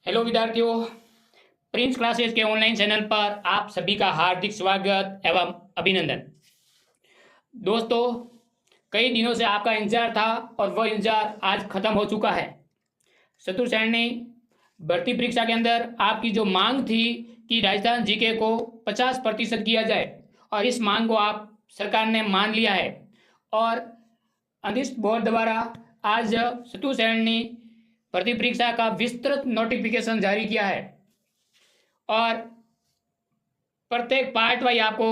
Hello विद्यार्थियों, Prince classes के online channel पर आप सभी का हार्दिक स्वागत एवं अभिनंदन। दोस्तों, कई दिनों से आपका इंतजार था और वह इंतजार आज खत्म हो चुका है। चतुर्थ श्रेणी भर्ती परीक्षा के अंदर आपकी जो मांग थी कि राजस्थान जीके को 50% किया जाए, और इस मांग को आप सरकार ने मान लिया है और अनिष्ट बोर्ड द्वारा आज चतुर्थ श्रेणी भर्ती परीक्षा का विस्तृत नोटिफिकेशन जारी किया है और प्रत्येक पार्ट वाइज आपको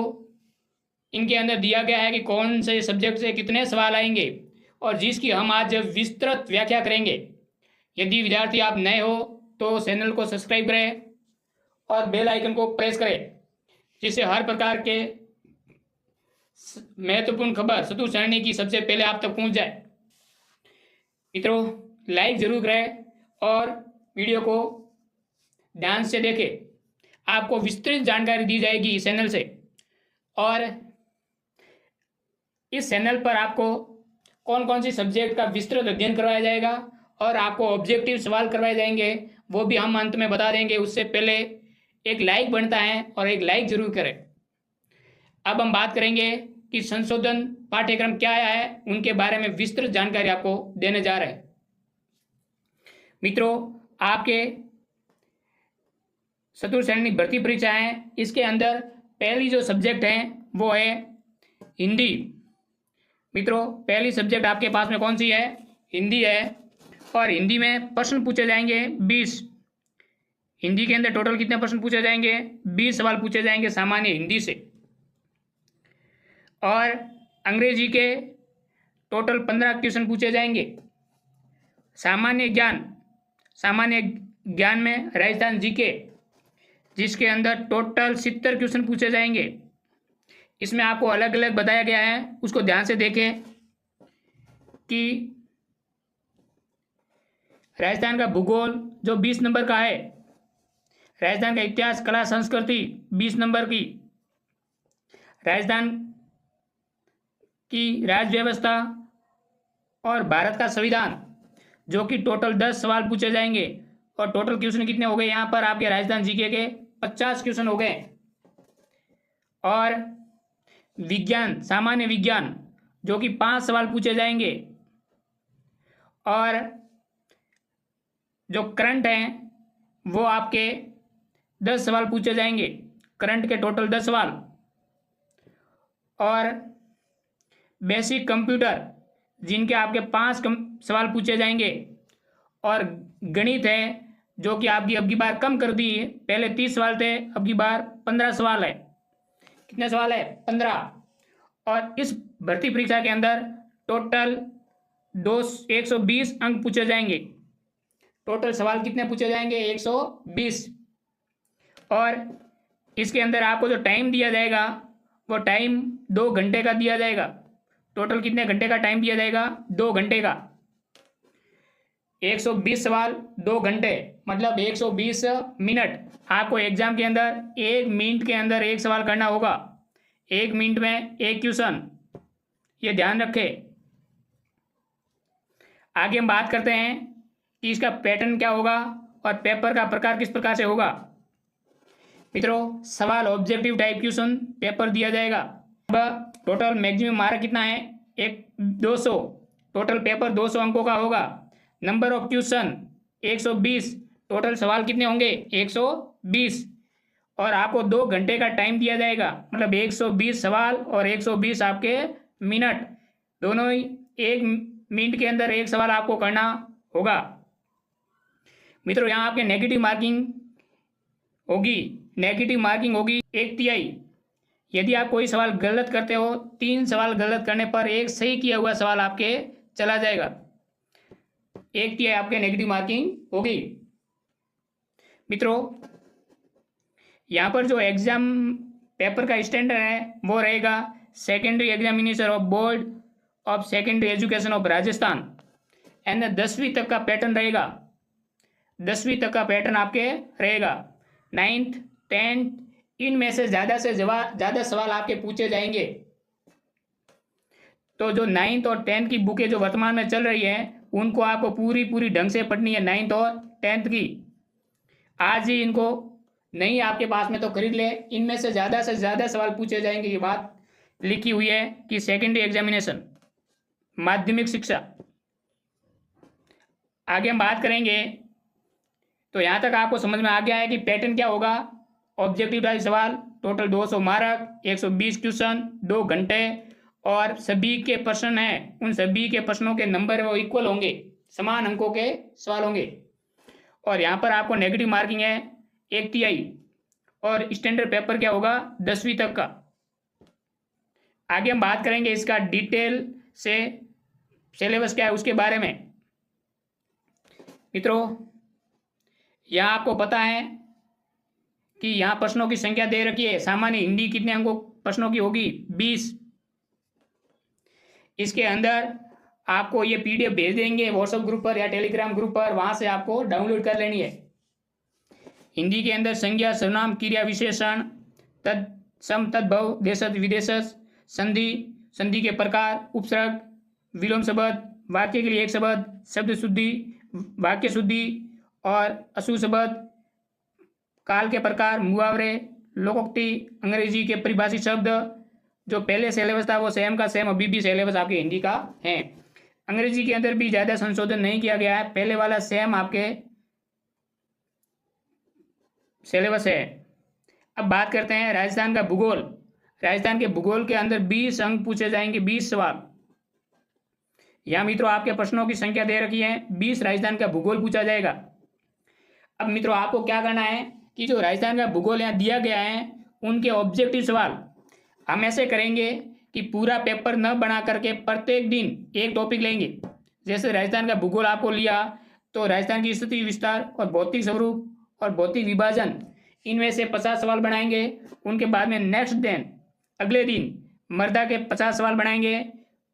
इनके अंदर दिया गया है कि कौन से सब्जेक्ट से कितने सवाल आएंगे और जिसकी हम आज विस्तृत व्याख्या करेंगे। यदि विद्यार्थी आप नए हो तो चैनल को सब्सक्राइब करें और बेल आइकन को प्रेस करें, जिससे हर प्रकार के महत्वपूर्ण खबर चतुर्थ श्रेणी की सबसे पहले आप तक पहुंच जाए। मित्रों, लाइक जरूर करें और वीडियो को ध्यान से देखें। आपको विस्तृत जानकारी दी जाएगी इस चैनल से, और इस चैनल पर आपको कौन कौन सी सब्जेक्ट का विस्तृत अध्ययन करवाया जाएगा और आपको ऑब्जेक्टिव सवाल करवाए जाएंगे, वो भी हम अंत में बता देंगे। उससे पहले एक लाइक बनता है और एक लाइक जरूर करें। अब हम बात करेंगे कि संशोधन पाठ्यक्रम क्या आया है, उनके बारे में विस्तृत जानकारी आपको देने जा रहे हैं। मित्रों, आपके चतुर्थ श्रेणी भर्ती परीक्षा है, इसके अंदर पहली जो सब्जेक्ट है वो है हिंदी। मित्रों, पहली सब्जेक्ट आपके पास में कौन सी है? हिंदी है, और हिंदी में प्रश्न पूछे जाएंगे 20। हिंदी के अंदर टोटल कितने प्रश्न पूछे जाएंगे? 20 सवाल पूछे जाएंगे सामान्य हिंदी से, और अंग्रेजी के टोटल 15 क्वेश्चन पूछे जाएंगे। सामान्य ज्ञान में राजस्थान जीके, जिसके अंदर टोटल 70 क्वेश्चन पूछे जाएंगे। इसमें आपको अलग अलग बताया गया है, उसको ध्यान से देखें कि राजस्थान का भूगोल जो 20 नंबर का है, राजस्थान का इतिहास, कला, संस्कृति 20 नंबर की, राजस्थान की राज्य व्यवस्था और भारत का संविधान, जो कि टोटल 10 सवाल पूछे जाएंगे। और टोटल क्वेश्चन कितने हो गए यहाँ पर आपके राजस्थान जीके के? 50 क्वेश्चन हो गए। और विज्ञान, सामान्य विज्ञान, जो कि 5 सवाल पूछे जाएंगे। और जो करंट हैं वो आपके 10 सवाल पूछे जाएंगे, करंट के टोटल 10 सवाल। और बेसिक कंप्यूटर, जिनके आपके 5 सवाल पूछे जाएंगे। और गणित है, जो कि आपकी अब की बार कम कर दी है, पहले 30 सवाल थे, अब की बार 15 सवाल है। कितने सवाल है? 15। और इस भर्ती परीक्षा के अंदर टोटल 120 अंक पूछे जाएंगे। टोटल सवाल कितने पूछे जाएंगे? 120। और इसके अंदर आपको जो टाइम दिया जाएगा वो टाइम 2 घंटे का दिया जाएगा। टोटल कितने घंटे का टाइम दिया जाएगा? 2 घंटे का। 120 सवाल 2 घंटे, मतलब 120 मिनट। आपको एग्जाम के अंदर 1 मिनट के अंदर 1 सवाल करना होगा। 1 मिनट में 1 क्वेश्चन, ये ध्यान रखें। आगे हम बात करते हैं कि इसका पैटर्न क्या होगा और पेपर का प्रकार किस प्रकार से होगा। मित्रों, सवाल ऑब्जेक्टिव टाइप क्वेश्चन पेपर दिया जाएगा। अब टोटल मैक्सिमम मार्क कितना है? 200। टोटल पेपर 200 अंकों का होगा। Number of question 120। टोटल सवाल कितने होंगे? 120। और आपको 2 घंटे का टाइम दिया जाएगा, मतलब 120 सवाल और 120 आपके मिनट, दोनों ही 1 मिनट के अंदर 1 सवाल आपको करना होगा। मित्रों, यहाँ आपके नेगेटिव मार्किंग होगी 1/3। यदि आप कोई सवाल गलत करते हो, 3 सवाल गलत करने पर 1 सही किया हुआ सवाल आपके चला जाएगा। 1/3 आपके नेगेटिव मार्किंग होगी। मित्रों, यहाँ पर जो एग्जाम पेपर का स्टैंडर्ड है वो रहेगा secondary examination of board of secondary education of Rajasthan, and 10वीं तक का पैटर्न रहेगा। 10वीं तक का पैटर्न आपके रहेगा। 9th 10th इनमें से ज़्यादा सवाल आपके पूछे जाएंगे। तो जो 9th और 10th की बुकें जो वर्तमान में चल रही है, उनको आपको पूरी ढंग से पढ़नी है, 9th और 10th की। आज ही इनको नहीं आपके पास में तो खरीद ले। इनमें से ज़्यादा सवाल पूछे जाएंगे, ये बात लिखी हुई है कि सेकेंडरी एग्जामिनेशन माध्यमिक शिक्षा। आगे हम बात करेंगे। तो यहाँ तक आपको समझ में आ गया है कि पैटर्न क्या होगा। ऑब्जेक्टिव टाइप सवाल, टोटल 200 मार्क, 120 क्वेश्चन, 2 घंटे, और सभी के प्रश्न हैं, उन सभी के प्रश्नों के नंबर वो इक्वल होंगे, समान अंकों के सवाल होंगे। और यहाँ पर आपको नेगेटिव मार्किंग है 1/3, और स्टैंडर्ड पेपर क्या होगा 10वीं तक का। आगे हम बात करेंगे इसका डिटेल से, सिलेबस क्या है उसके बारे में। मित्रों, यहाँ आपको पता है कि यहाँ प्रश्नों की संख्या दे रखी है। सामान्य हिंदी कितने अंकों प्रश्नों की होगी 20। इसके अंदर आपको ये पीडीएफ भेज देंगे व्हाट्सएप ग्रुप पर या टेलीग्राम ग्रुप पर, वहाँ से आपको डाउनलोड कर लेनी है। हिंदी के अंदर संज्ञा, सर्वनाम, क्रिया विशेषण, तत्सम, तद्भव, देशज, विदेशज, संधि, संधि के प्रकार, उपसर्ग, विलोम शब्द, वाक्य के लिए एक शब्द, शब्द शुद्धि, वाक्य शुद्धि और अशुभ शब्द, काल के प्रकार, मुहावरे, लोकोक्ति, अंग्रेजी के परिभाषित शब्द। जो पहले सिलेबस था वो सेम का सेम अभी भी सिलेबस आपके हिंदी का है। अंग्रेजी के अंदर भी ज़्यादा संशोधन नहीं किया गया है, पहले वाला सेम आपके सिलेबस है। अब बात करते हैं राजस्थान का भूगोल। राजस्थान के भूगोल के अंदर 20 अंक पूछे जाएंगे, 20 सवाल। यहाँ मित्रों आपके प्रश्नों की संख्या दे रखी है, 20 राजस्थान का भूगोल पूछा जाएगा। अब मित्रों आपको क्या करना है कि जो राजस्थान का भूगोल यहाँ दिया गया है उनके ऑब्जेक्टिव सवाल हम ऐसे करेंगे कि पूरा पेपर न बना करके प्रत्येक दिन एक टॉपिक लेंगे। जैसे राजस्थान का भूगोल आपको लिया तो राजस्थान की स्थिति, विस्तार और भौतिक स्वरूप और भौतिक विभाजन, इनमें से 50 सवाल बनाएंगे। उनके बाद में नेक्स्ट दिन, अगले दिन मृदा के 50 सवाल बनाएंगे,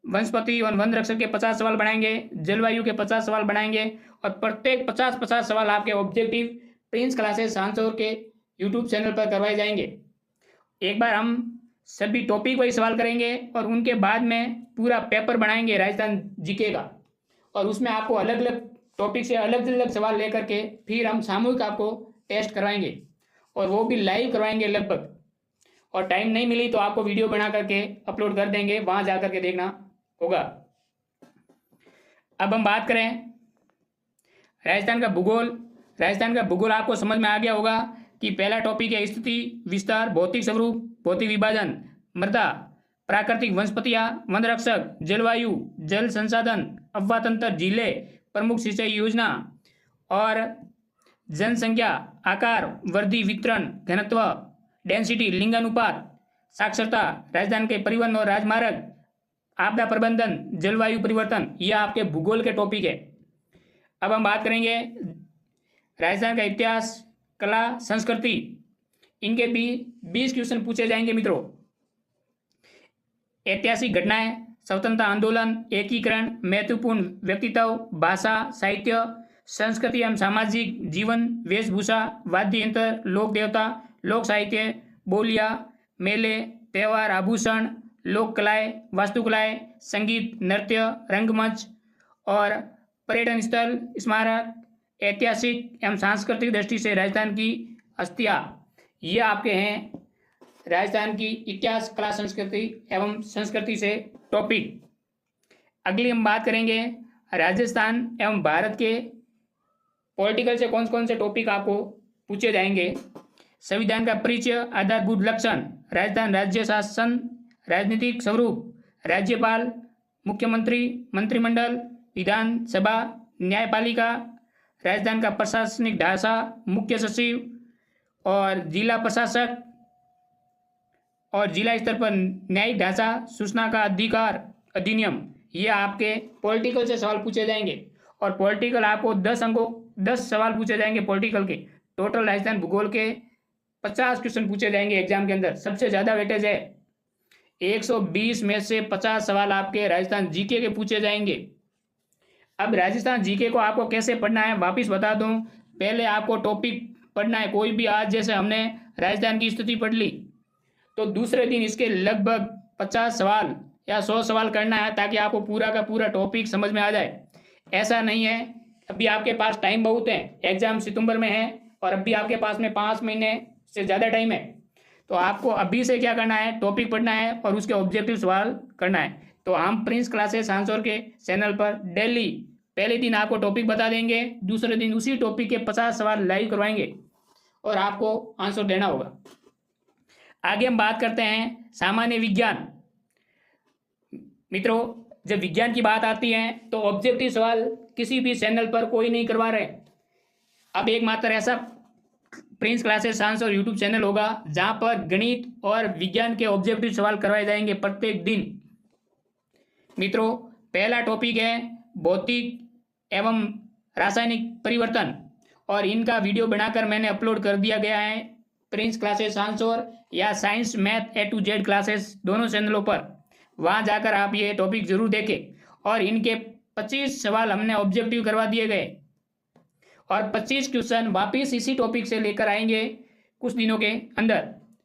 वनस्पति और वन रक्षक के 50 सवाल बनाएंगे, जलवायु के 50 सवाल बनाएंगे, और प्रत्येक 50-50 सवाल आपके ऑब्जेक्टिव प्रिंस क्लासेस सांसौर के यूट्यूब चैनल पर करवाए जाएंगे। एक बार हम सभी टॉपिक वाइज सवाल करेंगे और उनके बाद में पूरा पेपर बनाएंगे राजस्थान जीके का, और उसमें आपको अलग अलग टॉपिक से अलग अलग सवाल लेकर के फिर हम सामूहिक आपको टेस्ट करवाएंगे, और वो भी लाइव करवाएंगे लगभग। और टाइम नहीं मिली तो आपको वीडियो बना करके अपलोड कर देंगे, वहाँ जा करके देखना होगा। अब हम बात करें राजस्थान का भूगोल। राजस्थान का भूगोल आपको समझ में आ गया होगा कि पहला टॉपिक है स्थिति, विस्तार, भौतिक स्वरूप, भौतिक विभाजन, मृदा, प्राकृतिक वनस्पतियाँ, वन रक्षक, जलवायु, जल संसाधन, अफवाह तंत्र, झीलें, प्रमुख सिंचाई योजना और जनसंख्या, आकार, वृद्धि, वितरण, घनत्व, डेंसिटी, लिंगानुपात, साक्षरता, राजस्थान के परिवहन और राजमार्ग, आपदा प्रबंधन, जलवायु परिवर्तन, यह आपके भूगोल के टॉपिक है। अब हम बात करेंगे राजस्थान का इतिहास, कला, संस्कृति, इनके भी 20 क्वेश्चन पूछे जाएंगे मित्रों। ऐतिहासिक घटनाएं, स्वतंत्रता आंदोलन, एकीकरण, महत्वपूर्ण व्यक्तित्व, भाषा, साहित्य, संस्कृति एवं सामाजिक जीवन, वेशभूषा, वाद्य यंत्र, लोक देवता, लोक साहित्य, बोलियां, मेले, त्यौहार, आभूषण, लोक कलाएं, वास्तुकलाएं, संगीत, नृत्य, रंगमंच और पर्यटन स्थल, स्मारक, ऐतिहासिक एवं सांस्कृतिक दृष्टि से राजस्थान की हस्तियाँ, ये आपके हैं राजस्थान की इतिहास, कला, संस्कृति एवं संस्कृति से टॉपिक। अगली हम बात करेंगे राजस्थान एवं भारत के पॉलिटिकल से कौन से टॉपिक आपको पूछे जाएंगे। संविधान का परिचय, आधारभूत लक्षण, राजस्थान राज्य शासन, राजनीतिक स्वरूप, राज्यपाल, मुख्यमंत्री, मंत्रिमंडल, विधानसभा, न्यायपालिका, राजस्थान का प्रशासनिक ढांचा, मुख्य सचिव और जिला प्रशासक, और जिला स्तर पर न्यायिक ढांचा, सूचना का अधिकार अधिनियम, ये आपके पॉलिटिकल से सवाल पूछे जाएंगे। और पॉलिटिकल आपको 10 सवाल पूछे जाएंगे पॉलिटिकल के। टोटल राजस्थान भूगोल के 50 क्वेश्चन पूछे जाएंगे एग्जाम के अंदर। सबसे ज़्यादा वेटेज है, 120 में से 50 सवाल आपके राजस्थान जीके के पूछे जाएंगे। अब राजस्थान जीके को आपको कैसे पढ़ना है वापिस बता दूं। पहले आपको टॉपिक पढ़ना है कोई भी। आज जैसे हमने राजस्थान की स्थिति पढ़ ली तो दूसरे दिन इसके लगभग 50 सवाल या 100 सवाल करना है, ताकि आपको पूरा का पूरा टॉपिक समझ में आ जाए। ऐसा नहीं है, अभी आपके पास टाइम बहुत है, एग्जाम सितंबर में है, और अभी आपके पास में 5 महीने से ज़्यादा टाइम है, तो आपको अभी से क्या करना है, टॉपिक पढ़ना है और उसके ऑब्जेक्टिव सवाल करना है। तो हम प्रिंस क्लासेस आंसर के चैनल पर डेली पहले दिन आपको टॉपिक बता देंगे, दूसरे दिन उसी टॉपिक के 50 सवाल लाइव करवाएंगे और आपको आंसर देना होगा। आगे हम बात करते हैं सामान्य विज्ञान। मित्रों, जब विज्ञान की बात आती है तो ऑब्जेक्टिव सवाल किसी भी चैनल पर कोई नहीं करवा रहे। अब एकमात्र ऐसा Prince classes answer YouTube channel होगा जहां पर गणित और विज्ञान के ऑब्जेक्टिव सवाल करवाए जाएंगे प्रत्येक दिन। मित्रों, पहला टॉपिक है भौतिक एवं रासायनिक परिवर्तन और इनका वीडियो बनाकर मैंने अपलोड कर दिया गया है प्रिंस क्लासेस आंसर या science math A to Z classes दोनों चैनलों पर। वहां जाकर आप ये टॉपिक जरूर देखें और इनके 25 सवाल हमने ऑब्जेक्टिव करवा दिए गए और 25 क्वेश्चन वापिस इसी टॉपिक से लेकर आएंगे कुछ दिनों के अंदर।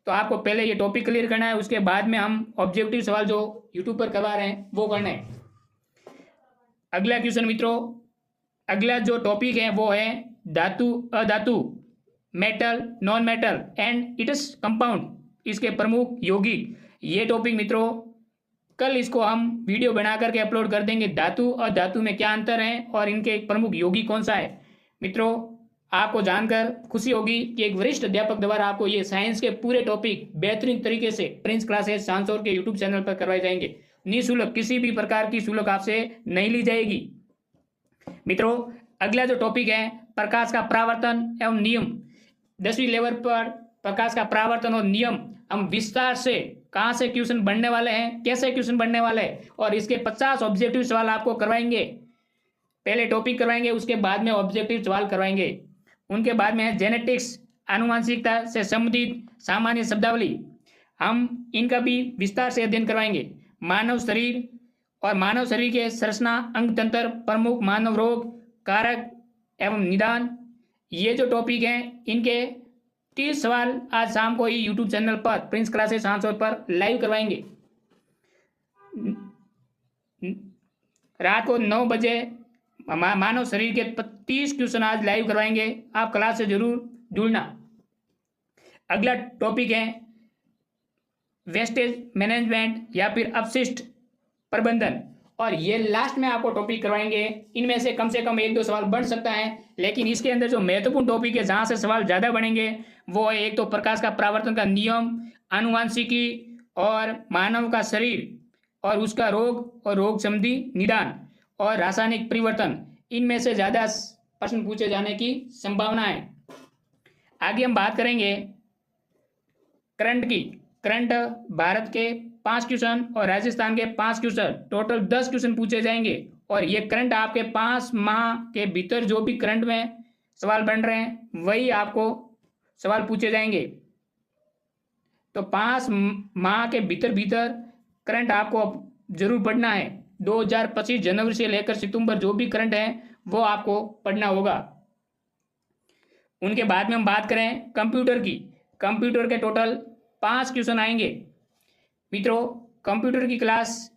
तो आपको पहले ये टॉपिक क्लियर करना है, उसके बाद में हम ऑब्जेक्टिव सवाल जो यूट्यूब पर करवा रहे हैं वो करना है। अगला क्वेश्चन मित्रों, अगला जो टॉपिक है वो है धातु अधातु, metal non metal and its compound, इसके प्रमुख यौगिक। ये टॉपिक मित्रों कल इसको हम वीडियो बना करके अपलोड कर देंगे। धातु और धातु में क्या अंतर है और इनके प्रमुख यौगिक कौन सा है। मित्रों, आपको जानकर खुशी होगी कि एक वरिष्ठ अध्यापक द्वारा आपको ये साइंस के पूरे टॉपिक बेहतरीन तरीके से प्रिंस क्लासेस आंसर के यूट्यूब चैनल पर करवाए जाएंगे। निःशुल्क, किसी भी प्रकार की शुल्क आपसे नहीं ली जाएगी। मित्रों, अगला जो टॉपिक है प्रकाश का परावर्तन एवं नियम। 10वीं लेवल पर प्रकाश का परावर्तन और नियम हम विस्तार से कहाँ से क्वेश्चन बनने वाले हैं, कैसे क्वेश्चन बनने वाले हैं और इसके 50 ऑब्जेक्टिव सवाल आपको करवाएंगे। पहले टॉपिक करवाएंगे, उसके बाद में ऑब्जेक्टिव सवाल करवाएंगे। उनके बाद में है जेनेटिक्स, आनुवंशिकता से संबंधित सामान्य शब्दावली, हम इनका भी विस्तार से अध्ययन करवाएंगे। मानव शरीर और मानव शरीर के संरचना, अंग तंत्र, प्रमुख मानव रोग, कारक एवं निदान, ये जो टॉपिक हैं इनके 30 सवाल आज शाम को ही यूट्यूब चैनल पर प्रिंस क्लासेस आंसर पर लाइव करवाएंगे। रात को 9 बजे मानव शरीर के 30 क्वेश्चन आज लाइव करवाएंगे, आप क्लास से जरूर जुड़ना। अगला टॉपिक है वेस्टेज मैनेजमेंट या फिर अपशिष्ट प्रबंधन और ये लास्ट में आपको टॉपिक करवाएंगे। इनमें से कम 1-2 सवाल बन सकता है, लेकिन इसके अंदर जो महत्वपूर्ण टॉपिक है जहाँ से सवाल ज़्यादा बनेंगे वो है एक तो प्रकाश का परावर्तन का नियम, आनुवांशिकी और मानव का शरीर और उसका रोग और रोग संबंधी निदान और रासायनिक परिवर्तन। इनमें से ज़्यादा प्रश्न पूछे जाने की संभावना है। आगे हम बात करेंगे करंट की। करंट भारत के 5 क्वेश्चन और राजस्थान के 5 क्वेश्चन, टोटल 10 क्वेश्चन पूछे जाएंगे और ये करंट आपके 5 माह के भीतर जो भी करंट में सवाल बन रहे हैं वही आपको सवाल पूछे जाएंगे। तो 5 माह के भीतर करंट आपको जरूर पढ़ना है। 2025 जनवरी से लेकर सितंबर जो भी करंट है वो आपको पढ़ना होगा। उनके बाद में हम बात करें कंप्यूटर की। कंप्यूटर के टोटल 5 क्वेश्चन आएंगे। मित्रों, कंप्यूटर की क्लास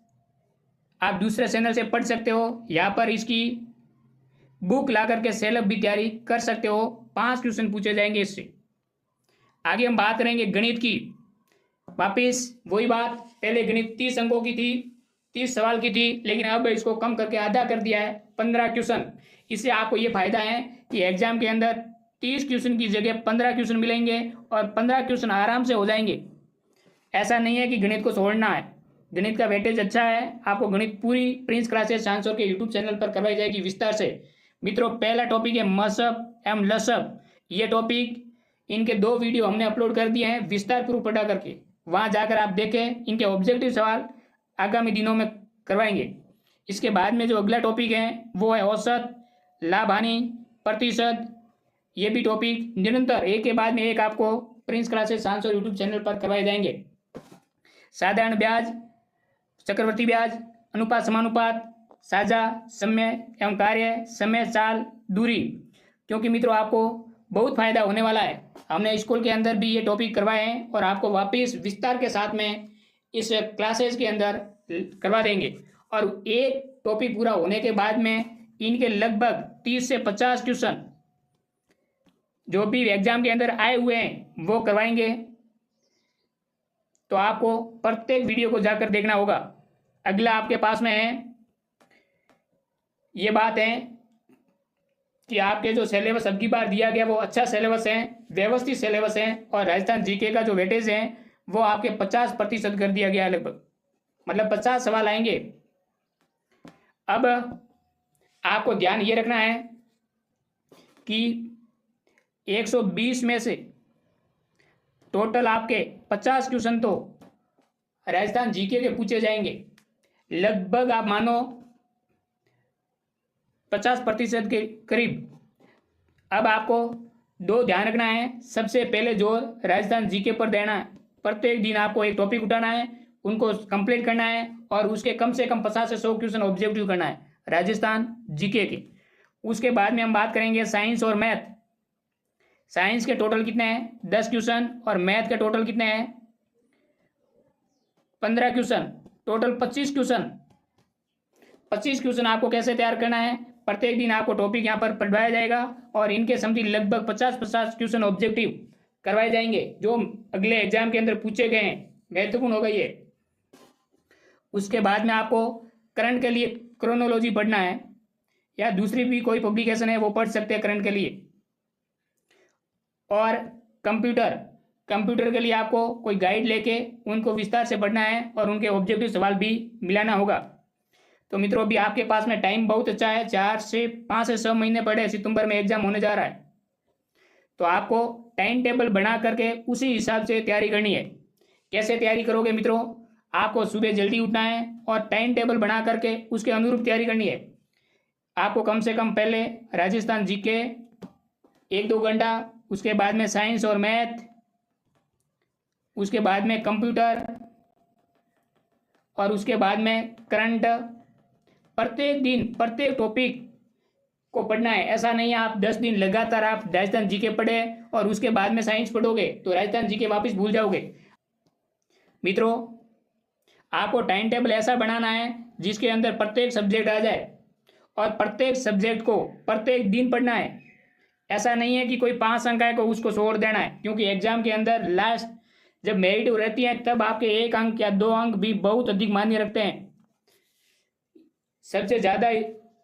आप दूसरे चैनल से पढ़ सकते हो, यहाँ पर इसकी बुक ला करके सेल्फ भी तैयारी कर सकते हो। 5 क्वेश्चन पूछे जाएंगे इससे। आगे हम बात करेंगे गणित की। वापिस वही बात, पहले गणित 30 अंकों की थी, 30 सवाल की थी, लेकिन अब इसको कम करके आधा कर दिया है, 15 क्वेश्चन। इससे आपको ये फायदा है कि एग्जाम के अंदर 30 क्वेश्चन की जगह 15 क्वेश्चन मिलेंगे और 15 क्वेश्चन आराम से हो जाएंगे। ऐसा नहीं है कि गणित को छोड़ना है, गणित का वेटेज अच्छा है। आपको गणित पूरी प्रिंस क्लासेस आंसर के यूट्यूब चैनल पर करवाई जाएगी विस्तार से। मित्रों, पहला टॉपिक है मसब एवं लसब। ये टॉपिक इनके 2 वीडियो हमने अपलोड कर दिए हैं विस्तार पूर्व पढ़ा करके, वहाँ जाकर आप देखें। इनके ऑब्जेक्टिव सवाल आगामी दिनों में करवाएंगे। इसके बाद में जो अगला टॉपिक है वो है औसत, लाभ हानि, प्रतिशत। ये भी टॉपिक निरंतर एक के बाद में एक आपको Prince classes answer YouTube channel पर करवाए जाएंगे। साधारण ब्याज, चक्रवर्ती ब्याज, अनुपात समानुपात, साझा, समय एवं कार्य, समय, चाल, दूरी। क्योंकि मित्रों आपको बहुत फायदा होने वाला है। हमने स्कूल के अंदर भी ये टॉपिक करवाए हैं और आपको वापस विस्तार के साथ में इस क्लासेस के अंदर करवा देंगे। और एक टॉपिक पूरा होने के बाद में इनके लगभग 30 से 50 क्वेश्चन जो भी एग्जाम के अंदर आए हुए हैं वो करवाएंगे। तो आपको प्रत्येक वीडियो को जाकर देखना होगा। अगला आपके पास में है, ये बात है कि आपके जो सिलेबस अब की बार दिया गया वो अच्छा सिलेबस है, व्यवस्थित सिलेबस है, और राजस्थान जीके का जो वेटेज है वो आपके 50% कर दिया गया है लगभग, मतलब 50 सवाल आएंगे। अब आपको ध्यान ये रखना है कि 120 में से टोटल आपके 50 क्वेश्चन तो राजस्थान जीके के पूछे जाएंगे, लगभग आप मानो 50% के करीब। अब आपको दो ध्यान रखना है, सबसे पहले जोर राजस्थान जीके पर देना है। प्रत्येक दिन आपको एक टॉपिक उठाना है, उनको कंप्लीट करना है, और उसके कम से कम 50 से 100 क्वेश्चन ऑब्जेक्टिव करना है राजस्थान जीके के। उसके बाद में हम बात करेंगे साइंस और मैथ। साइंस के टोटल कितने हैं? 10 क्वेश्चन, और मैथ के टोटल कितने हैं? 15 क्वेश्चन, टोटल 25 क्वेश्चन। 25 क्वेश्चन आपको कैसे तैयार करना है? प्रत्येक दिन आपको टॉपिक यहाँ पर पढ़वाया जाएगा, और इनके समथिंग लगभग 50 क्वेश्चन ऑब्जेक्टिव करवाए जाएंगे जो अगले एग्जाम के अंदर पूछे गए हैं। महत्वपूर्ण होगा ये। उसके बाद में आपको करंट के लिए क्रोनोलॉजी पढ़ना है, या दूसरी भी कोई पब्लिकेशन है वो पढ़ सकते हैं करंट के लिए। और कंप्यूटर के लिए आपको कोई गाइड लेके उनको विस्तार से पढ़ना है, और उनके ऑब्जेक्टिव सवाल भी मिलाना होगा। तो मित्रों, अभी आपके पास में टाइम बहुत अच्छा है, 5 से 6 महीने पड़े, सितंबर में एग्जाम होने जा रहा है। तो आपको टाइम टेबल बना करके उसी हिसाब से तैयारी करनी है। कैसे तैयारी करोगे मित्रों? आपको सुबह जल्दी उठना है और टाइम टेबल बना करके उसके अनुरूप तैयारी करनी है। आपको कम से कम पहले राजस्थान जीके 1-2 घंटा, उसके बाद में साइंस और मैथ, उसके बाद में कंप्यूटर, और उसके बाद में करंट। प्रत्येक दिन प्रत्येक टॉपिक को पढ़ना है। ऐसा नहीं है आप 10 दिन लगातार आप राजस्थान जीके पढ़े और उसके बाद में साइंस पढ़ोगे तो राजस्थान जीके वापस भूल जाओगे। मित्रों, आपको टाइम टेबल ऐसा बनाना है जिसके अंदर प्रत्येक सब्जेक्ट आ जाए, और प्रत्येक सब्जेक्ट को प्रत्येक दिन पढ़ना है। ऐसा नहीं है कि कोई 5 अंक है को उसको छोड़ देना है, क्योंकि एग्जाम के अंदर लास्ट जब मेरिट रहती है तब आपके 1 अंक या 2 अंक भी बहुत अधिक मान्य रखते हैं। सबसे ज़्यादा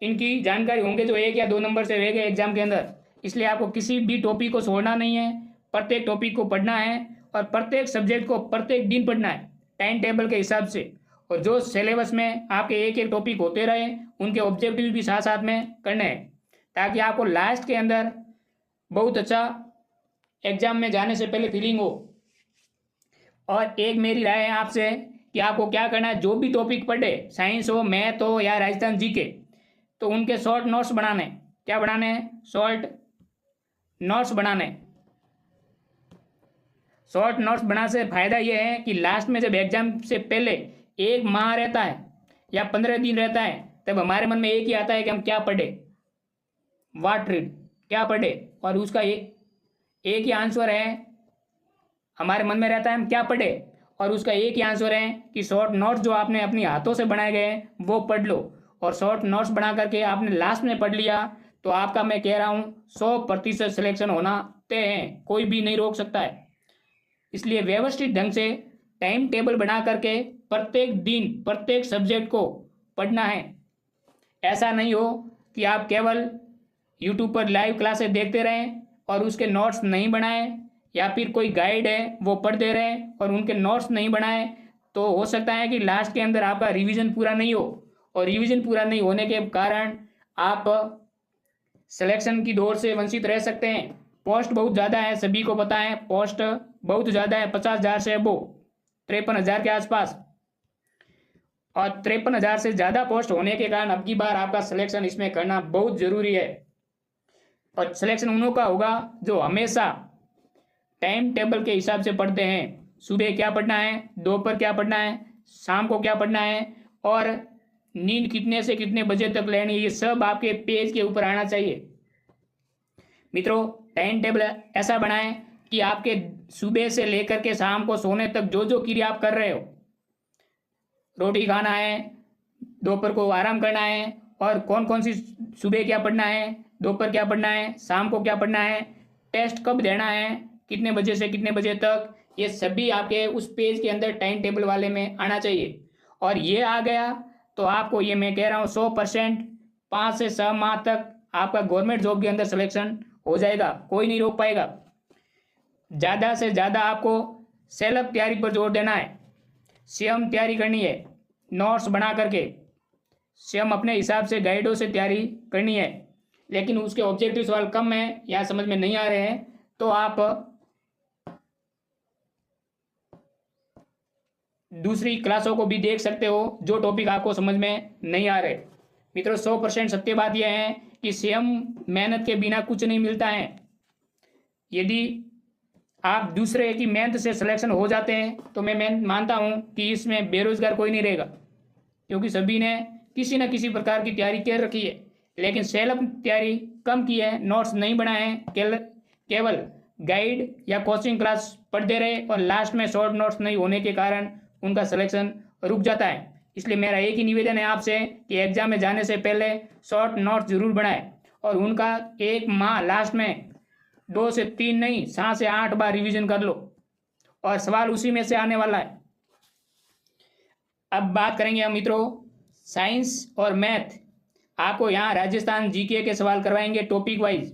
इनकी जानकारी होंगे जो 1 या 2 नंबर से रहेंगे एग्जाम के अंदर। इसलिए आपको किसी भी टॉपिक को छोड़ना नहीं है, प्रत्येक टॉपिक को पढ़ना है, और प्रत्येक सब्जेक्ट को प्रत्येक दिन पढ़ना है टाइम टेबल के हिसाब से। और जो सिलेबस में आपके एक टॉपिक होते रहे उनके ऑब्जेक्टिव भी साथ साथ में करने हैं, ताकि आपको लास्ट के अंदर बहुत अच्छा एग्जाम में जाने से पहले फीलिंग हो। और एक मेरी राय है आपसे कि आपको क्या करना है, जो भी टॉपिक पढ़े, साइंस हो, मैथ हो या राजस्थान जीके, तो उनके शॉर्ट नोट्स बनाने। क्या बनाने हैं? शॉर्ट नोट्स बनाने। शॉर्ट नोट्स बनाने से फायदा यह है कि लास्ट में जब एग्जाम से पहले 1 माह रहता है या 15 दिन रहता है, तब हमारे मन में एक ही आता है कि हम क्या पढ़े, व्हाट रीड, क्या पढ़े, और उसका एक ही आंसर है हमारे मन में रहता है हम क्या पढ़े, और उसका एक ही आंसर है कि शॉर्ट नोट्स जो आपने अपनी हाथों से बनाए गए हैं वो पढ़ लो। और शॉर्ट नोट्स बना करके आपने लास्ट में पढ़ लिया तो आपका, मैं कह रहा हूँ, 100% सिलेक्शन होना तय है, कोई भी नहीं रोक सकता है। इसलिए व्यवस्थित ढंग से टाइम टेबल बना करके प्रत्येक दिन प्रत्येक सब्जेक्ट को पढ़ना है। ऐसा नहीं हो कि आप केवल यूट्यूब पर लाइव क्लासेस देखते रहें और उसके नोट्स नहीं बनाएं, या फिर कोई गाइड है वो पढ़ दे रहे हैं और उनके नोट्स नहीं बनाए, तो हो सकता है कि लास्ट के अंदर आपका रिवीजन पूरा नहीं हो, और रिवीजन पूरा नहीं होने के कारण आप सिलेक्शन की दौड़ से वंचित रह सकते हैं। पोस्ट बहुत ज़्यादा है, सभी को पता है, पोस्ट बहुत ज़्यादा है, 50,000 से अबो 53,000 के आसपास, और 53,000 से ज़्यादा पोस्ट होने के कारण अब की बार आपका सिलेक्शन इसमें करना बहुत ज़रूरी है। और सिलेक्शन उन्हों का होगा जो हमेशा टाइम टेबल के हिसाब से पढ़ते हैं। सुबह क्या पढ़ना है, दोपहर क्या पढ़ना है, शाम को क्या पढ़ना है, और नींद कितने से कितने बजे तक लेनी है, ये सब आपके पेज के ऊपर आना चाहिए। मित्रों, टाइम टेबल ऐसा बनाएं कि आपके सुबह से लेकर के शाम को सोने तक जो जो क्रिया आप कर रहे हो, रोटी खाना है, दोपहर को आराम करना है, और कौन कौन सी सुबह क्या पढ़ना है, दोपहर क्या पढ़ना है, शाम को क्या पढ़ना है, टेस्ट कब देना है, कितने बजे से कितने बजे तक, ये सभी आपके उस पेज के अंदर टाइम टेबल वाले में आना चाहिए। और ये आ गया तो आपको ये मैं कह रहा हूँ 100% 5 से 6 माह तक आपका गवर्नमेंट जॉब के अंदर सिलेक्शन हो जाएगा, कोई नहीं रोक पाएगा। ज़्यादा से ज़्यादा आपको सेल्फ तैयारी पर जोर देना है, स्वयं तैयारी करनी है, नोट्स बना करके स्वयं अपने हिसाब से गाइडों से तैयारी करनी है। लेकिन उसके ऑब्जेक्टिव सवाल कम है या समझ में नहीं आ रहे हैं तो आप दूसरी क्लासों को भी देख सकते हो जो टॉपिक आपको समझ में नहीं आ रहे। मित्रों 100% सत्य बात यह है कि स्वयं मेहनत के बिना कुछ नहीं मिलता है। यदि आप दूसरे की मेहनत से सिलेक्शन हो जाते हैं तो मैं मानता हूं कि इसमें बेरोजगार कोई नहीं रहेगा, क्योंकि सभी ने किसी न किसी प्रकार की तैयारी कर रखी है। लेकिन सेल्फ तैयारी कम की है, नोट्स नहीं बनाए हैं, केवल गाइड या कोचिंग क्लास पढ़ते रहे और लास्ट में शॉर्ट नोट्स नहीं होने के कारण उनका सिलेक्शन रुक जाता है। इसलिए मेरा एक ही निवेदन है आपसे कि एग्जाम में जाने से पहले शॉर्ट नोट्स जरूर बनाएं और उनका 1 माह लास्ट में 2 से 3 नहीं 7 से 8 बार रिवीजन कर लो और सवाल उसी में से आने वाला है। अब बात करेंगे हम मित्रों साइंस और मैथ। आपको यहाँ राजस्थान जीके के सवाल करवाएंगे टॉपिक वाइज।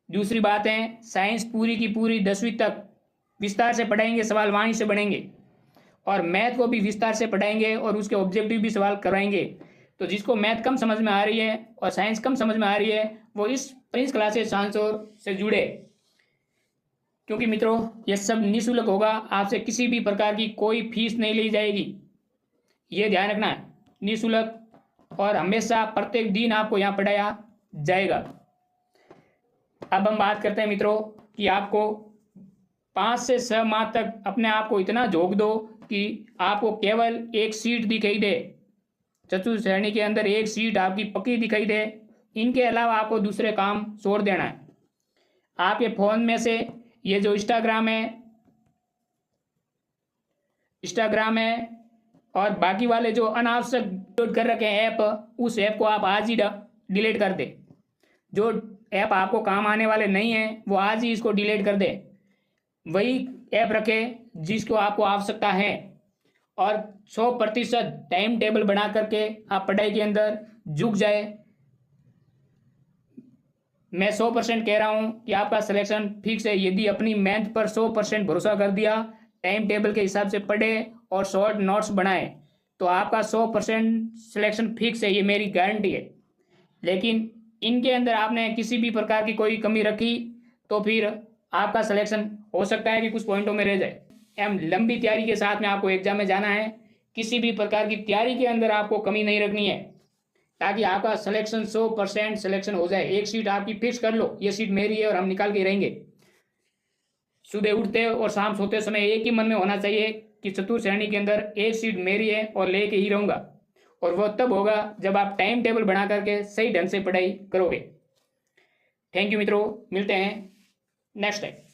दूसरी बात है साइंस पूरी की पूरी 10वीं तक विस्तार से पढ़ाएंगे, सवाल वहीं से बढ़ेंगे और मैथ को भी विस्तार से पढ़ाएंगे और उसके ऑब्जेक्टिव भी सवाल करवाएंगे। तो जिसको मैथ कम समझ में आ रही है और साइंस कम समझ में आ रही है वो इस प्रिंस क्लासेस सांसोर से जुड़े, क्योंकि मित्रों ये सब निःशुल्क होगा, आपसे किसी भी प्रकार की कोई फीस नहीं ली जाएगी, ये ध्यान रखना है, निःशुल्क और हमेशा प्रत्येक दिन आपको यहाँ पढ़ाया जाएगा। अब हम बात करते हैं मित्रों कि आपको 5 से 6 माह तक अपने आप को इतना झोंक दो कि आपको केवल एक सीट दिखाई दे, चतुर्थ श्रेणी के अंदर एक सीट आपकी पक्की दिखाई दे। इनके अलावा आपको दूसरे काम छोड़ देना है। आपके फ़ोन में से ये जो इंस्टाग्राम है और बाकी वाले जो अनावश्यक डाउनलोड कर रखे हैं ऐप, उस ऐप को आप आज ही डिलीट कर दे। जो ऐप आपको काम आने वाले नहीं हैं वो आज ही इसको डिलीट कर दे, वही ऐप रखे जिसको आपको आवश्यकता है और 100% टाइम टेबल बना करके आप पढ़ाई के अंदर झुक जाए। मैं 100% कह रहा हूं कि आपका सिलेक्शन फिक्स है यदि अपनी मेहनत पर 100% भरोसा कर दिया, टाइम टेबल के हिसाब से पढ़े और शॉर्ट नोट्स बनाए तो आपका 100% सिलेक्शन फिक्स है, ये मेरी गारंटी है। लेकिन इनके अंदर आपने किसी भी प्रकार की कोई कमी रखी तो फिर आपका सिलेक्शन हो सकता है कि कुछ पॉइंटों में रह जाए। एवं लंबी तैयारी के साथ में आपको एग्जाम में जाना है, किसी भी प्रकार की तैयारी के अंदर आपको कमी नहीं रखनी है ताकि आपका सिलेक्शन 100% सिलेक्शन हो जाए। एक सीट आपकी फिक्स कर लो, ये सीट मेरी है और हम निकाल के रहेंगे। सुबह उठते और शाम सोते समय एक ही मन में होना चाहिए कि चतुर्थ श्रेणी के अंदर एक सीट मेरी है और लेके ही रहूँगा, और वह तब होगा जब आप टाइम टेबल बना करके सही ढंग से पढ़ाई करोगे। थैंक यू मित्रों, मिलते हैं नेक्स्ट टाइम।